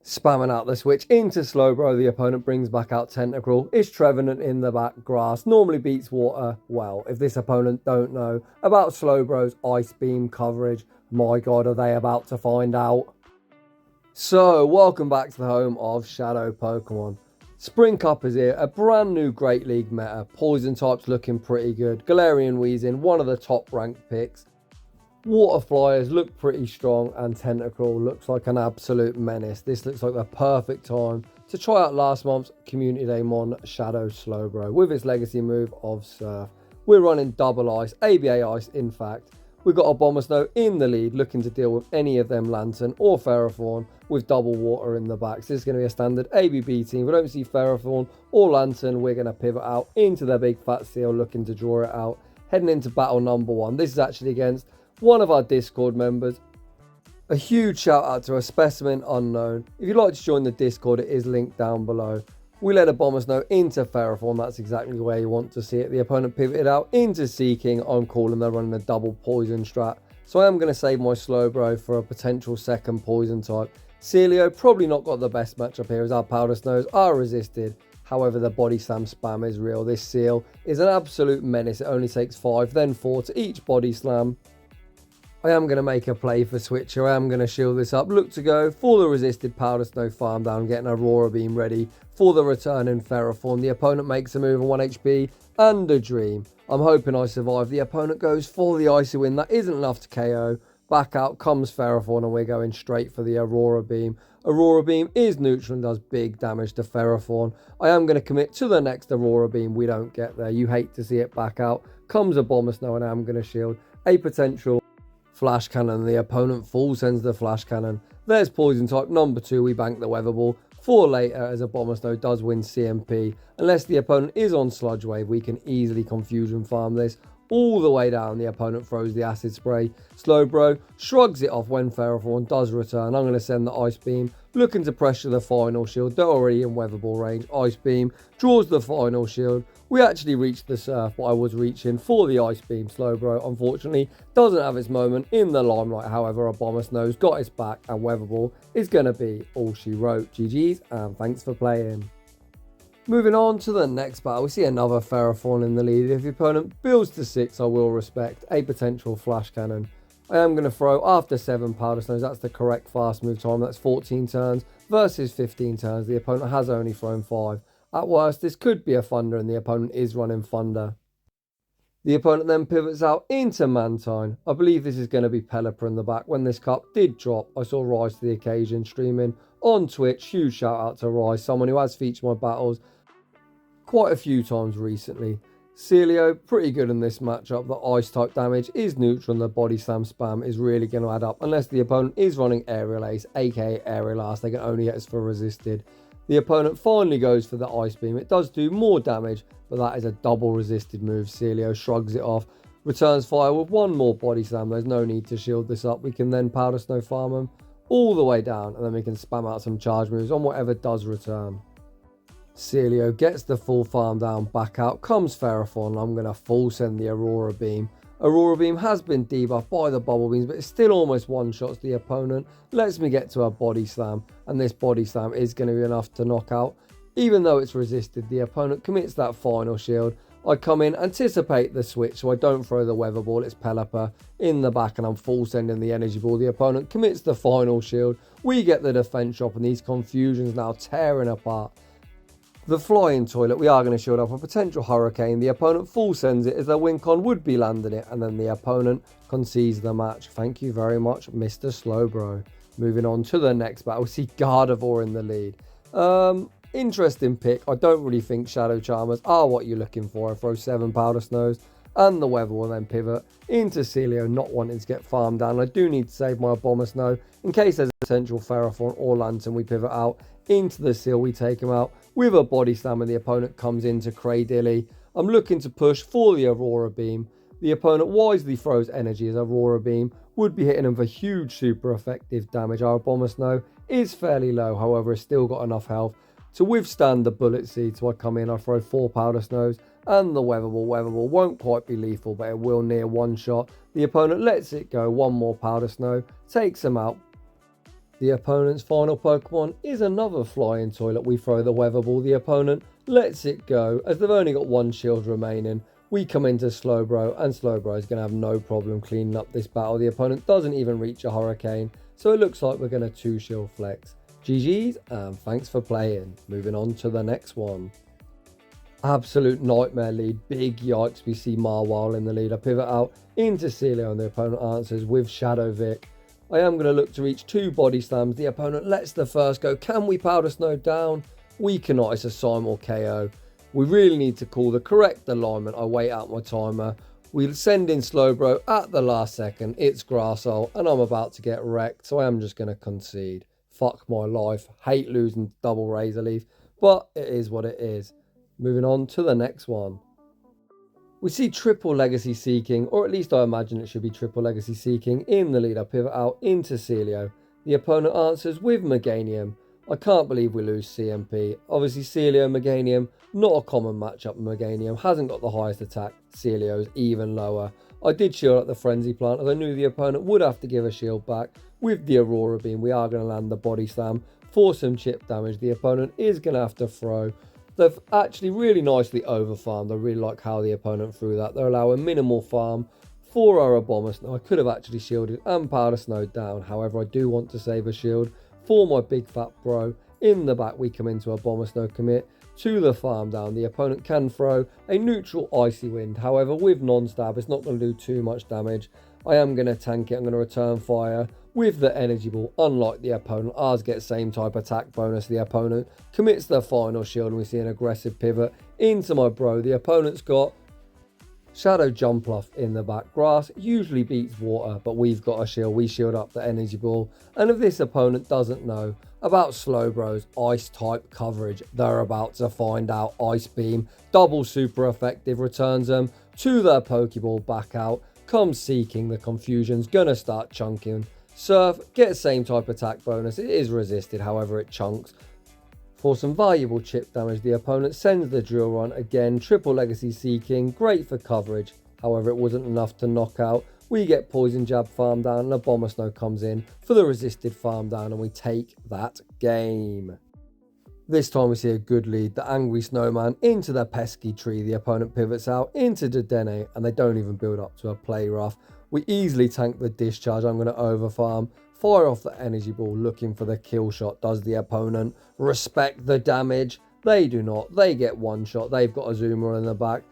Spamming out the switch into Slowbro, the opponent brings back out Tentacruel. It's Trevenant in the back grass, normally beats water well. If this opponent don't know about Slowbro's Ice Beam coverage, my god, are they about to find out. So, welcome back to the home of Shadow Pokemon. Spring Cup is here, a brand new Great League meta. Poison types looking pretty good. Galarian Weezing, one of the top ranked picks. Water Flyers look pretty strong, and Tentacruel looks like an absolute menace. This looks like the perfect time to try out last month's Community Day Mon Shadow Slowbro with its legacy move of Surf. We're running double ice, ABA ice in fact. We've got Abomasnow in the lead looking to deal with any of them Lanturn or Ferrothorn with double water in the back. So this is going to be a standard ABB team. If we don't see Ferrothorn or Lanturn, we're going to pivot out into their big fat seal looking to draw it out. Heading into battle number 1. This is actually against one of our Discord members. A huge shout out to a Specimen Unknown. If you'd like to join the Discord, it is linked down below. We let Abomasnow into Ferrothorn. That's exactly where you want to see it. The opponent pivoted out into Seaking. I'm calling they're running a double poison strat. So I am going to save my Slowbro for a potential second poison type. Sealio probably not got the best matchup here as our Powder Snows are resisted. However, the body slam spam is real. This seal is an absolute menace. It only takes 5, then 4 to each body slam. I am going to make a play for Switcher. I am going to shield this up. Look to go for the resisted Powder Snow farm down, getting Aurora Beam ready for the return in Ferrothorn. The opponent makes a move on 1 HP and a dream. I'm hoping I survive. The opponent goes for the Icy Wind. That isn't enough to KO. Back out comes Ferrothorn and we're going straight for the Aurora Beam. Aurora Beam is neutral and does big damage to Ferrothorn. I am going to commit to the next Aurora Beam. We don't get there. You hate to see it back out. Comes Abomasnow and I am going to shield a potential Flash Cannon. The opponent full sends the Flash Cannon. There's Poison type number 2. We bank the Weather Ball for later as Abomasnow does win CMP. Unless the opponent is on Sludge Wave, we can easily Confusion Farm this all the way down. The opponent throws the Acid Spray. Slowbro shrugs it off when Ferrothorn does return. I'm going to send the Ice Beam, looking to pressure the final shield. They're already in Weather Ball range. Ice Beam draws the final shield. We actually reached the Surf, but I was reaching for the Ice Beam. Slowbro, unfortunately, doesn't have its moment in the limelight. However, Abomasnow's got its back, and Weather Ball is going to be all she wrote. GG's, and thanks for playing. Moving on to the next battle, we see another Ferrothorn in the lead. If the opponent builds to 6, I will respect a potential Flash Cannon. I am going to throw after 7 Powder Snows. That's the correct fast move time. That's 14 turns versus 15 turns. The opponent has only thrown 5. At worst, this could be a Thunder and the opponent is running Thunder. The opponent then pivots out into Mantine. I believe this is going to be Pelipper in the back. When this cup did drop, I saw Rise to the occasion streaming on Twitch. Huge shout out to Rise, someone who has featured my battles quite a few times recently. Sealio, pretty good in this matchup. The ice type damage is neutral and the body slam spam is really going to add up. Unless the opponent is running Aerial Ace, aka Aerial Ass, they can only hit us for resisted. The opponent finally goes for the Ice Beam. It does do more damage, but that is a double resisted move. Sealio shrugs it off, returns fire with 1 more body slam. There's no need to shield this up. We can then Powder Snow farm them all the way down, and then we can spam out some charge moves on whatever does return. Sealio gets the full farm down, back out comes Ferrothorn. I'm going to full send the Aurora Beam. Aurora Beam has been debuffed by the Bubble Beams, but it's still almost one-shots the opponent. Lets me get to a Body Slam, and this Body Slam is going to be enough to knock out. Even though it's resisted, the opponent commits that final shield. I come in, anticipate the switch, so I don't throw the Weather Ball. It's Pelipper in the back, and I'm full sending the Energy Ball. The opponent commits the final shield. We get the Defense Shop, and these Confusions now tearing apart the Flying Toilet. We are going to shield up a potential Hurricane. The opponent full sends it as their Wincon would be landing it, and then the opponent concedes the match. Thank you very much, Mr. Slowbro. Moving on to the next battle, we see Gardevoir in the lead. Interesting pick. I don't really think Shadow Charmers are what you're looking for. I throw 7 Powder Snows and the Weather will then pivot into Sealio, not wanting to get farmed down. I do need to save my Abomasnow in case there's a potential Ferrothorn or Lanturn. We pivot out into the Seal, we take him out with a Body Slam and the opponent comes into Cradilly. I'm looking to push for the Aurora Beam. The opponent wisely throws energy as Aurora Beam would be hitting him for huge super effective damage. Our Abomasnow is fairly low, however it's still got enough health to withstand the Bullet Seed. So I come in, I throw 4 Powder Snows and the Weather Ball. Weather Ball won't quite be lethal, but it will near one shot. The opponent lets it go, 1 more Powder Snow, takes him out. The opponent's final Pokemon is another flying toilet. We throw the Weather Ball. The opponent lets it go. As they've only got one shield remaining, we come into Slowbro, and Slowbro is going to have no problem cleaning up this battle. The opponent doesn't even reach a Hurricane, so it looks like we're going to 2-shield flex. GG's, and thanks for playing. Moving on to the next one. Absolute nightmare lead. Big yikes. We see Marwile in the lead. I pivot out into Sealio, and the opponent answers with Shadow Vic. I am going to look to reach 2 body slams. The opponent lets the first go. Can we Powder Snow down? We cannot. It's a Simul KO. We really need to call the correct alignment. I wait out my timer. We'll send in Slowbro at the last second. It's Grassole, and I'm about to get wrecked, so I am just going to concede. Fuck my life. Hate losing double Razor Leaf, but it is what it is. Moving on to the next one. We see triple Legacy Seaking, or at least I imagine it should be triple Legacy Seaking, in the lead. I pivot out into Sealio. The opponent answers with Meganium. I can't believe we lose CMP. Obviously Sealio, Meganium, not a common matchup. Meganium hasn't got the highest attack. Sealio is even lower. I did shield up the Frenzy Plant as I knew the opponent would have to give a shield back. With the Aurora Beam, we are going to land the Body Slam for some chip damage. The opponent is going to have to throw. They've actually really nicely overfarmed. I really like how the opponent threw that. They're allowing minimal farm for our Abomasnow. I could have actually shielded and Powder Snow down. However, I do want to save a shield for my big fat bro. In the back, we come into Abomasnow commit to the farm down. The opponent can throw a neutral Icy Wind. However, with non-stab, it's not going to do too much damage. I am going to tank it. I'm going to return fire with the Energy Ball. Unlike the opponent, ours gets same type attack bonus. The opponent commits the final shield, and we see an aggressive pivot into my bro. The opponent's got Shadow Jumpluff in the back. Grass usually beats water, but we've got a shield. We shield up the Energy Ball. And if this opponent doesn't know about Slowbro's Ice type coverage, they're about to find out. Ice Beam, double super effective, returns them to their Pokeball. Back out comes Seaking. The confusion's gonna start chunking. Surf gets same type attack bonus. It is resisted, however it chunks. For some valuable chip damage, the opponent sends the Drill Run again. Triple Legacy Seaking, great for coverage. However, it wasn't enough to knock out. We get Poison Jab farm down, and Abomasnow comes in for the resisted farm down, and we take that game. This time we see a good lead. The Angry Snowman into the pesky tree. The opponent pivots out into Dedenne, and they don't even build up to a play rough. We easily tank the discharge. I'm going to overfarm. Fire off the Energy Ball, looking for the kill shot. Does the opponent respect the damage? They do not. They get one shot. They've got Azumarill in the back.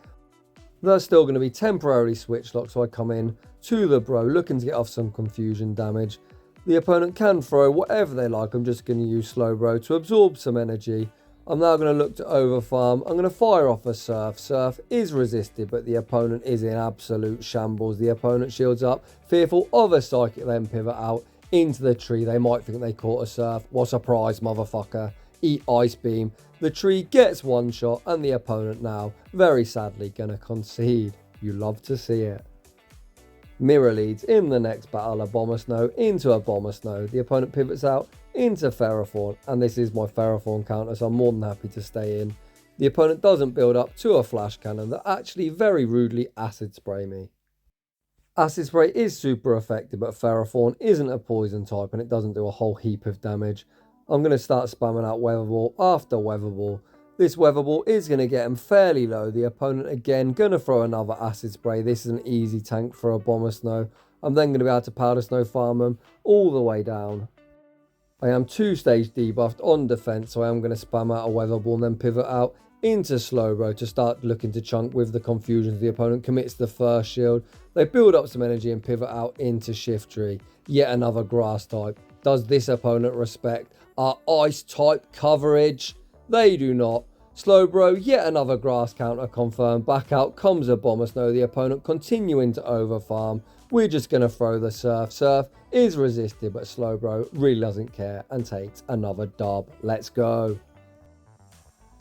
They're still going to be temporarily switch locked, so I come in to the bro, looking to get off some confusion damage. The opponent can throw whatever they like. I'm just going to use Slowbro to absorb some energy. I'm now going to look to overfarm. I'm going to fire off a Surf. Surf is resisted, but the opponent is in absolute shambles. The opponent shields up, fearful of a Psychic, then pivot out into the tree. They might think they caught a Surf. What a surprise, motherfucker. Eat Ice Beam. The tree gets one shot, and the opponent now, very sadly, gonna concede. You love to see it. Mirror leads in the next battle. Abomasnow into Abomasnow. The opponent pivots out into Ferrothorn, and this is my Ferrothorn counter, so I'm more than happy to stay in. The opponent doesn't build up to a Flash Cannon. That actually very rudely Acid Spray me. Acid Spray is super effective, but Ferrothorn isn't a poison type, and it doesn't do a whole heap of damage. I'm going to start spamming out Weather Ball after Weather Ball. This Weather Ball is going to get him fairly low. The opponent again going to throw another Acid Spray. This is an easy tank for Abomasnow. I'm then going to be able to Powder Snow farm him all the way down. I am 2-stage debuffed on defense, so I am going to spam out a Weather Ball and then pivot out into Slowbro to start looking to chunk with the confusions. The opponent commits the first shield. They build up some energy and pivot out into Shiftry. Yet another grass type. Does this opponent respect our ice type coverage? They do not. Slowbro, yet another grass counter confirmed. Back out comes Abomasnow. The opponent continuing to overfarm. We're just going to throw the Surf. Surf is resisted, but Slowbro really doesn't care and takes another dub. Let's go.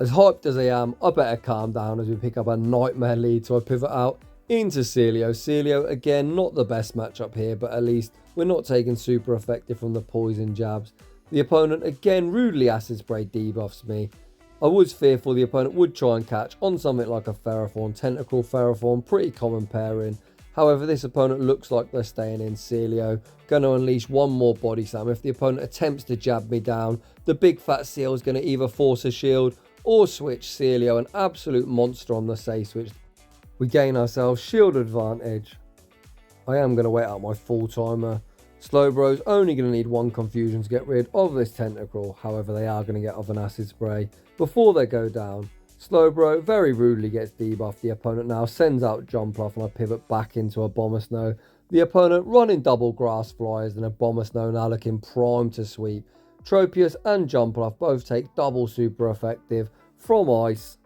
As hyped as I am, I better calm down as we pick up a nightmare lead, so I pivot out into Sealio. Sealio, again, not the best matchup here, but at least we're not taking super effective from the poison jabs. The opponent, again, rudely Acid Spray debuffs me. I was fearful the opponent would try and catch on something like a Ferrothorn, Tentacruel, Ferrothorn, pretty common pairing. However, this opponent looks like they're staying in Sealio. Going to unleash one more body slam. If the opponent attempts to jab me down, the big fat seal is going to either force a shield or switch Sealio, an absolute monster on the say switch. We gain ourselves shield advantage. I am going to wait out my full timer. Slowbro's only going to need one confusion to get rid of this Tentacruel. However, they are going to get off an acid spray before they go down. Slowbro very rudely gets debuffed. The opponent now sends out Jumpluff and I pivot back into Abomasnow. The opponent running double grass flyers and Abomasnow now looking primed to sweep. Tropius and Jumpluff both take double super effective from ice.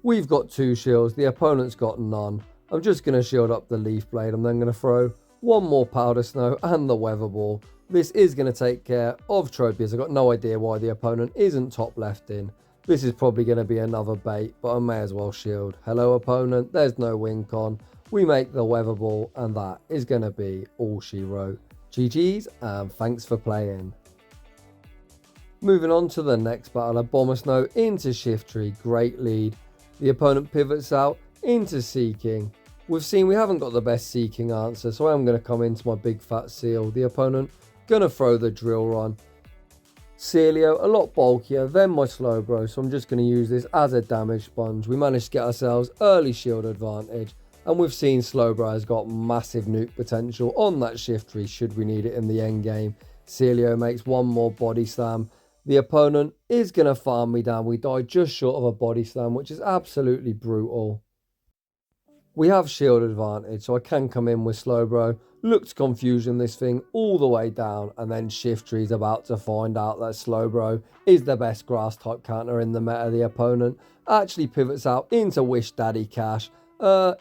We've got 2 shields, the opponent's got none. I'm just going to shield up the Leaf Blade. I'm then going to throw one more Powder Snow and the Weather Ball. This is going to take care of Tropius. I've got no idea why the opponent isn't top left in. This is probably going to be another bait, but I may as well shield. Hello opponent, there's no win con. We make the Weather Ball and that is going to be all she wrote. GG's and thanks for playing. Moving on to the next battle, Abomasnow into Shiftry, great lead. The opponent pivots out into Seaking. We've seen we haven't got the best Seaking answer, so I'm going to come into my big fat seal. The opponent going to throw the Drill Run. Sealio a lot bulkier than my Slowbro, so I'm just going to use this as a damage sponge. We managed to get ourselves early shield advantage, and we've seen Slowbro has got massive nuke potential on that Shiftry should we need it in the end game. Sealio makes one more body slam. The opponent is going to farm me down. We died just short of a body slam, which is absolutely brutal. We have shield advantage, so I can come in with Slowbro. Looks confusion this thing all the way down, and then Shiftry's about to find out that Slowbro is the best grass type counter in the meta. The opponent actually pivots out into Wish Daddy Cash.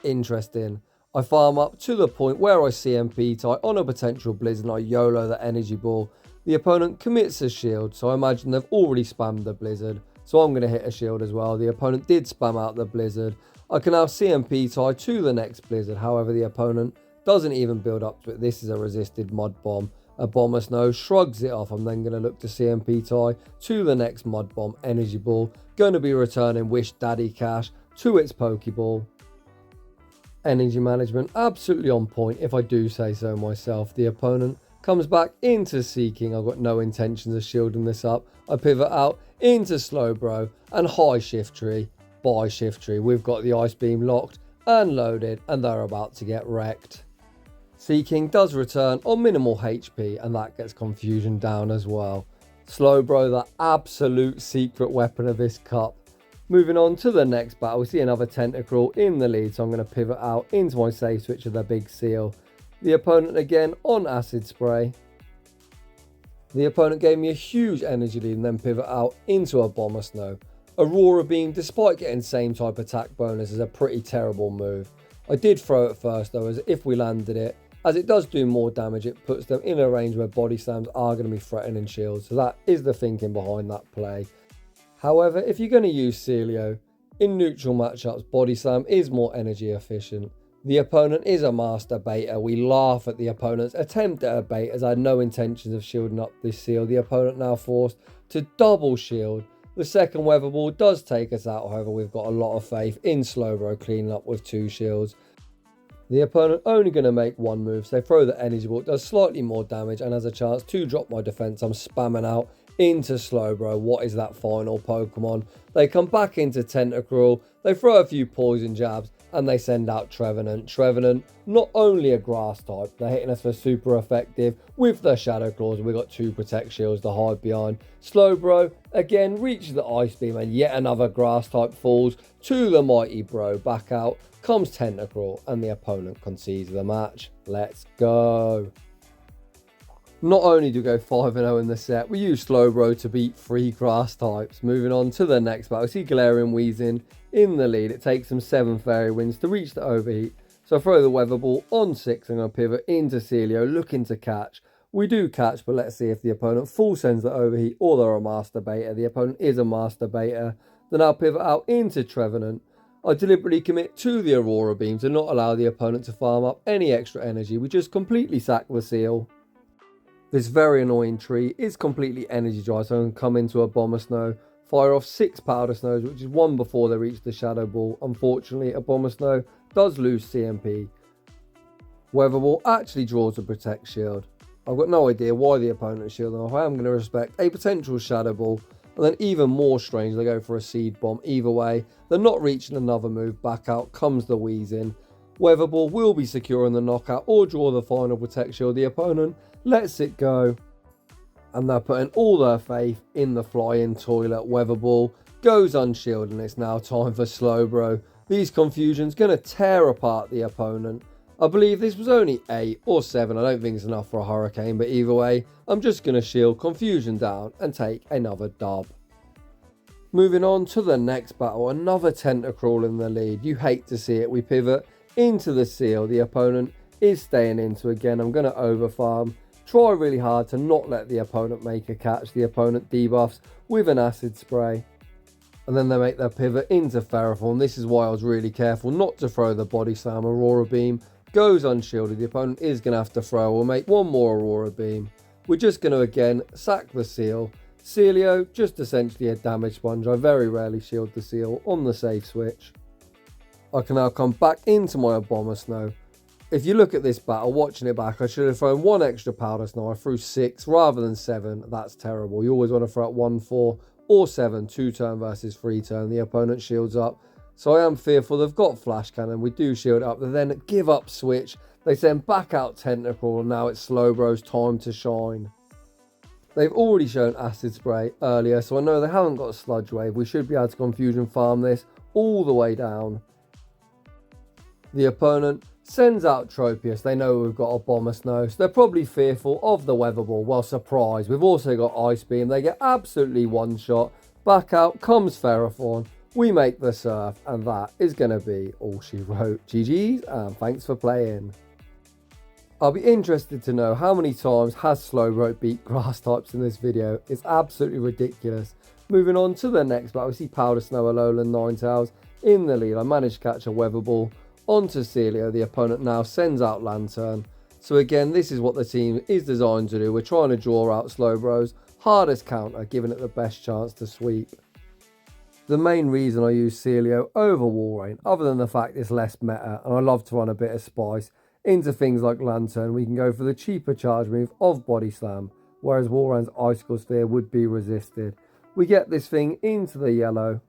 Interesting. I farm up to the point where I CMP tie on a potential Blizzard and I YOLO the energy ball. The opponent commits a shield, so I imagine they've already spammed the Blizzard, so I'm going to hit a shield as well. The opponent did spam out the Blizzard. I can now CMP tie to the next Blizzard, however the opponent doesn't even build up to it. This is a resisted Mud Bomb. Abomasnow shrugs it off. I'm then going to look to CMP tie to the next Mud Bomb energy ball. Going to be returning Wish Daddy Cash to its Pokeball. Energy management absolutely on point if I do say so myself. The opponent comes back into Seaking. I've got no intentions of shielding this up. I pivot out into Slowbro and high Shiftry by Shiftry. We've got the Ice Beam locked and loaded and they're about to get wrecked. Seaking does return on minimal HP and that gets confusion down as well. Slowbro, the absolute secret weapon of this cup. Moving on to the next battle, we see another Tentacruel in the lead, so I'm going to pivot out into my safe switch of the big seal. The opponent again on acid spray. The opponent gave me a huge energy lead and then pivot out into Abomasnow. Aurora Beam, despite getting same type attack bonus, is a pretty terrible move. I did throw it first though, as if we landed it, as it does do more damage, it puts them in a range where body slams are going to be threatening shields. So that is the thinking behind that play. However, if you're going to use Sealio, in neutral matchups, body slam is more energy efficient. The opponent is a master baiter. We laugh at the opponent's attempt at a bait as I had no intentions of shielding up this seal. The opponent now forced to double shield. The second Weather Ball does take us out, however we've got a lot of faith in Slowbro cleaning up with 2 shields. The opponent only going to make one move, so they throw the energy ball, it does slightly more damage and has a chance to drop my defense. I'm spamming out into Slowbro. What is that final Pokemon? They come back into Tentacruel, they throw a few poison jabs and they send out Trevenant. Trevenant, not only a grass type, they're hitting us for super effective with the Shadow Claws. We've got 2 Protect Shields to hide behind. Slowbro again reaches the Ice Beam and yet another grass type falls to the mighty bro. Back out comes Tentacruel and the opponent concedes the match. Let's go. Not only do we go 5-0 in the set, we use Slowbro to beat 3 grass types. Moving on to the next battle, we see Glarian Weezing in the lead. It takes them 7 fairy wins to reach the overheat. So I throw the Weather Ball on 6. I'm going to pivot into Sealio, looking to catch. We do catch, but let's see if the opponent full sends the overheat or they're a master baiter. The opponent is a master baiter. Then I'll pivot out into Trevenant. I deliberately commit to the Aurora Beam to not allow the opponent to farm up any extra energy. We just completely sack the seal. This very annoying tree is completely energy dry, so I can come into Abomasnow, fire off 6 Powder Snows, which is 1 before they reach the Shadow Ball. Unfortunately, Abomasnow does lose CMP. Weather Ball actually draws a Protect Shield. I've got no idea why the opponent's shielding off. I am going to respect a potential Shadow Ball. And then even more strange, they go for a Seed Bomb. Either way, they're not reaching another move. Back out comes the Weezing. Weather Ball will be securing the knockout or draw the final Protect Shield. The opponent lets it go. And they're putting all their faith in the Flying Toilet. Weather Ball goes unshielded and it's now time for Slowbro. These confusions going to tear apart the opponent. I believe this was only 8 or 7. I don't think it's enough for a Hurricane, but either way, I'm just going to shield confusion down and take another dub. Moving on to the next battle, another Tentacruel in the lead. You hate to see it. We pivot into the Seal. The opponent is staying into again. I'm going to overfarm. Try really hard to not let the opponent make a catch. The opponent debuffs with an Acid Spray. And then they make their pivot into Ferrothorn. This is why I was really careful not to throw the Body Slam. Aurora Beam goes unshielded. The opponent is going to have to throw. We'll make one more Aurora Beam. We're just going to again sack the Seal. Sealio, just essentially a damage sponge. I very rarely shield the Seal on the safe switch. I can now come back into my Abomasnow. If you look at this battle, watching it back, I should have thrown 1 extra Powder Snow. I threw 6 rather than 7. That's terrible. You always want to throw out 1, 4 or 7, 2 turn versus 3 turn. The opponent shields up. So I am fearful they've got Flash Cannon. We do shield up. They then give up switch. They send back out Tentacruel. And now it's Slowbro's time to shine. They've already shown Acid Spray earlier. So I know they haven't got a Sludge Wave. We should be able to Confusion Farm this all the way down. The opponent sends out Tropius. They know we've got Abomasnow. So they're probably fearful of the Weather Ball. Well, surprise. We've also got Ice Beam. They get absolutely one shot. Back out comes Ferrothorn. We make the Surf, and that is going to be all she wrote. GG's, and thanks for playing. I'll be interested to know how many times has Slowbro beat grass types in this video. It's absolutely ridiculous. Moving on to the next battle, we see Powder Snow, Alolan, Ninetales in the lead. I managed to catch a Weather Ball onto Sealio. The opponent now sends out Lanturn. So again, this is what the team is designed to do. We're trying to draw out Slowbro's hardest counter, giving it the best chance to sweep. The main reason I use Sealio over Walrein, other than the fact it's less meta, and I love to run a bit of spice into things like Lanturn, we can go for the cheaper charge move of Body Slam, whereas Walrein's Icicle Sphere would be resisted. We get this thing into the yellow.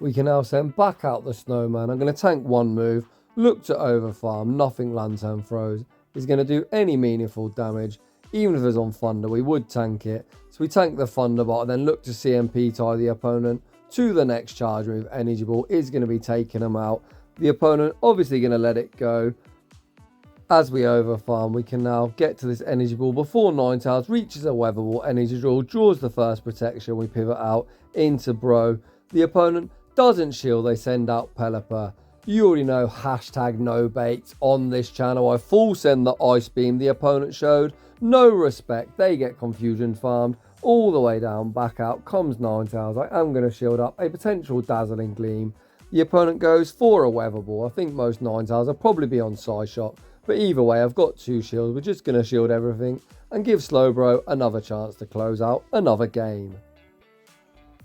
We can now send back out the Snowman. I'm going to tank one move, look to overfarm, nothing Lanturn throws is going to do any meaningful damage. Even if it was on Thunder, we would tank it. So we tank the Thunderbot and then look to CMP tie the opponent to the next charge move. Energy Ball is going to be taking them out. The opponent obviously going to let it go. As we overfarm, we can now get to this Energy Ball before Ninetales reaches a Weather Ball. Energy Draw draws the first protection. We pivot out into Bro. The opponent doesn't shield. They send out Pelipper. You already know hashtag no baits on this channel. I full send the Ice Beam. The opponent showed no respect. They get Confusion farmed. All the way down, back out comes Ninetales. I am going to shield up a potential Dazzling Gleam. The opponent goes for a Weather Ball. I think most Ninetales will probably be on Side Shot. But either way, I've got 2 shields. We're just going to shield everything and give Slowbro another chance to close out another game.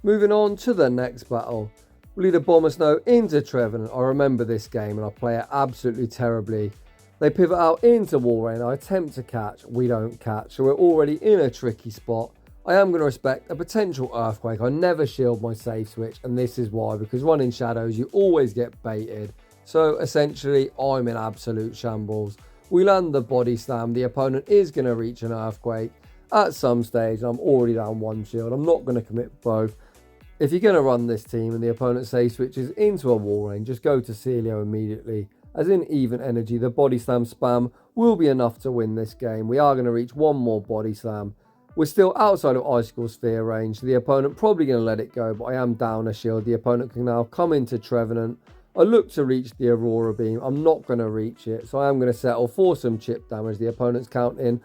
Moving on to the next battle. We lead Abomasnow into Trevenant. I remember this game and I play it absolutely terribly. They pivot out into Walrein. I attempt to catch. We don't catch. So we're already in a tricky spot. I am going to respect a potential Earthquake. I never shield my safe switch, and this is why, because running shadows, you always get baited. So essentially, I'm in absolute shambles. We land the Body Slam. The opponent is going to reach an Earthquake at some stage. I'm already down 1 shield. I'm not going to commit both. If you're going to run this team and the opponent safe switches into a Walrein, just go to Sealio immediately. As in even energy, the Body Slam spam will be enough to win this game. We are going to reach 1 more Body Slam. We're still outside of Icicle Sphere range. The opponent probably going to let it go, but I am down a shield. The opponent can now come into Trevenant. I look to reach the Aurora Beam. I'm not going to reach it, so I am going to settle for some chip damage. The opponent's count-in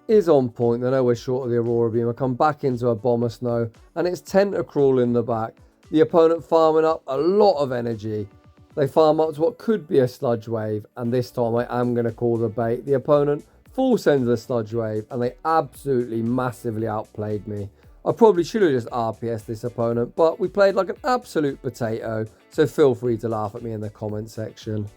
is on point. They know we're short of the Aurora Beam. I come back into Abomasnow, and it's Tentacruel in the back. The opponent farming up a lot of energy. They farm up to what could be a Sludge Wave, and this time I am going to call the bait. The opponent full sends the Sludge Wave, and they absolutely massively outplayed me. I probably should have just RPS this opponent, but we played like an absolute potato, so feel free to laugh at me in the comment section.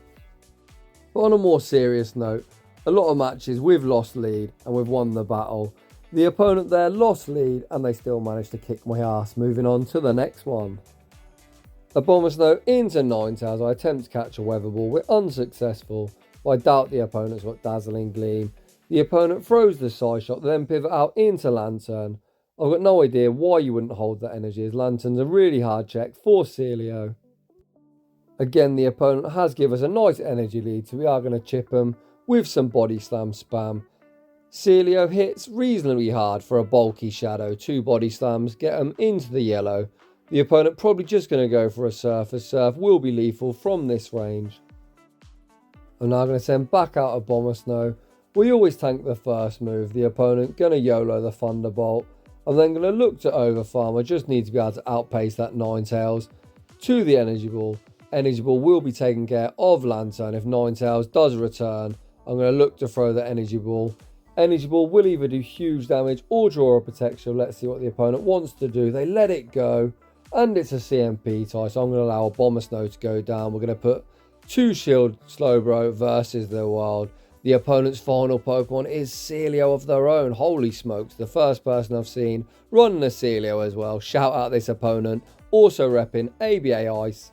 But on a more serious note, a lot of matches we've lost lead and we've won the battle. The opponent there lost lead and they still managed to kick my ass. Moving on to the next one. Abomasnow into Ninetales. I attempt to catch a weather ball. We're unsuccessful. I doubt the opponent's got Dazzling Gleam. The opponent throws the side shot, then pivot out into Lanturn. I've got no idea why you wouldn't hold that energy, as Lanturn's a really hard check for Sealio. Again, the opponent has given us a nice energy lead, so we are going to chip them with some body slam spam. Sealio hits reasonably hard for a bulky shadow. 2 body slams get them into the yellow. The opponent probably just going to go for a surf, as surf will be lethal from this range. I'm now going to send back out Abomasnow. We always tank the first move. The opponent going to YOLO the Thunderbolt. I'm then going to look to overfarm. I just need to be able to outpace that Ninetales to the Energy Ball. Energy Ball will be taken care of Lanturn if Ninetales does return. I'm going to look to throw the Energy Ball. Energy Ball will either do huge damage or draw a protection. Let's see what the opponent wants to do. They let it go. And it's a CMP tie, so I'm going to allow Abomasnow to go down. We're going to put 2 shield Slowbro versus the world. The opponent's final Pokemon is Sealio of their own. Holy smokes, the first person I've seen running a Sealio as well. Shout out this opponent. Also repping ABA Ice.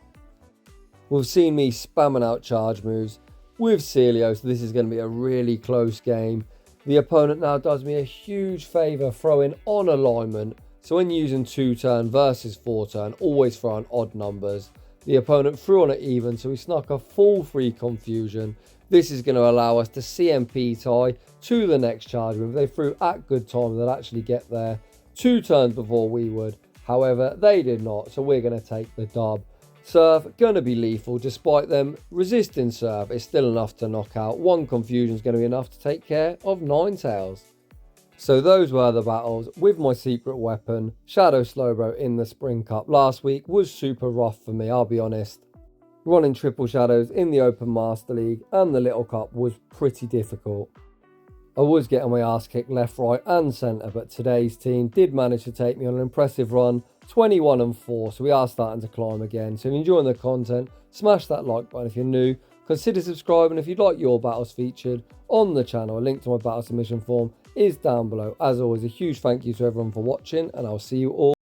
We've seen me spamming out charge moves with Sealio, so this is going to be a really close game. The opponent now does me a huge favour throwing on alignment. So when using 2 turn versus 4 turn, always throw on odd numbers. The opponent threw on it even, so we snuck a full 3 confusion. This is going to allow us to CMP tie to the next charge move. They threw at good time, they'll actually get there 2 turns before we would. However, they did not, so we're going to take the dub. Surf, going to be lethal. Despite them resisting Surf, it's still enough to knock out. 1 confusion is going to be enough to take care of Ninetales. So those were the battles with my secret weapon, Shadow Slowbro, in the Spring Cup. Last week was super rough for me, I'll be honest. Running triple shadows in the Open Master League and the Little Cup was pretty difficult. I was getting my ass kicked left, right and centre, but today's team did manage to take me on an impressive run, 21-4, so we are starting to climb again. So if you're enjoying the content, smash that like button if you're new, consider subscribing if you'd like your battles featured on the channel. A link to my battle submission form is down below. As always, a huge thank you to everyone for watching, and I'll see you all